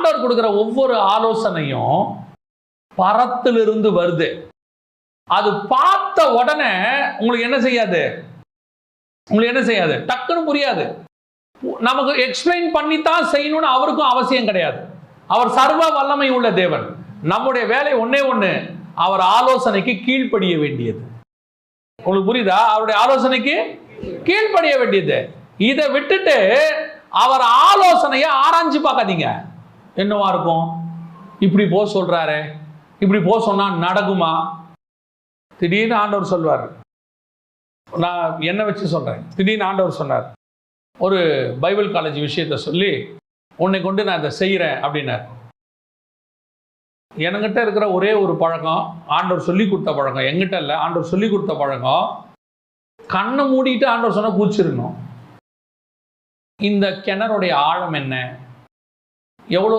ஆண்டவர் கொடுக்கிற ஒவ்வொரு ஆலோசனையும் பரத்திலிருந்து வருது. அது பார்த்த உடனே உங்களுக்கு என்ன செய்யாது, டக்குன்னு புரியாது. நமக்கு எக்ஸ்பிளைன் பண்ணித்தான் செய்யணும்னு அவருக்கும் அவசியம் கிடையாது. அவர் சர்வ வல்லமை உள்ள தேவன். நம்முடைய வேலை ஒண்ணு, அவர் ஆலோசனைக்கு கீழ்ப்படிய வேண்டியது. உங்களுக்கு புரியுதா? அவருடைய ஆலோசனைக்கு கீழ்ப்படிய வேண்டியது. இதை விட்டுட்டு அவர் ஆலோசனையை ஆராய்ச்சி பார்க்காதீங்க. என்னவா இருக்கும், இப்படி போ சொல்றாரு, இப்படி போ சொன்னா நடக்குமா? திடீர்னு ஆண்டவர் சொல்வார். நான் என்ன வச்சு சொல்றேன், திடீர்னு ஆண்டவர் சொன்னார், ஒரு பைபிள் காலேஜ் விஷயத்தை சொல்லி உன்னை கொண்டு நான் இதை செய்கிறேன் அப்படின்னார். என்கிட்ட இருக்கிற ஒரே ஒரு பழக்கம், ஆண்டவர் சொல்லி கொடுத்த பழக்கம், எங்கிட்ட இல்லை, ஆண்டவர் சொல்லி கொடுத்த பழக்கம், கண்ணை மூடிட்டு ஆண்டவர் சொன்ன கூச்சிருக்கணும். இந்த கிணறுடைய ஆழம் என்ன, எவ்வளோ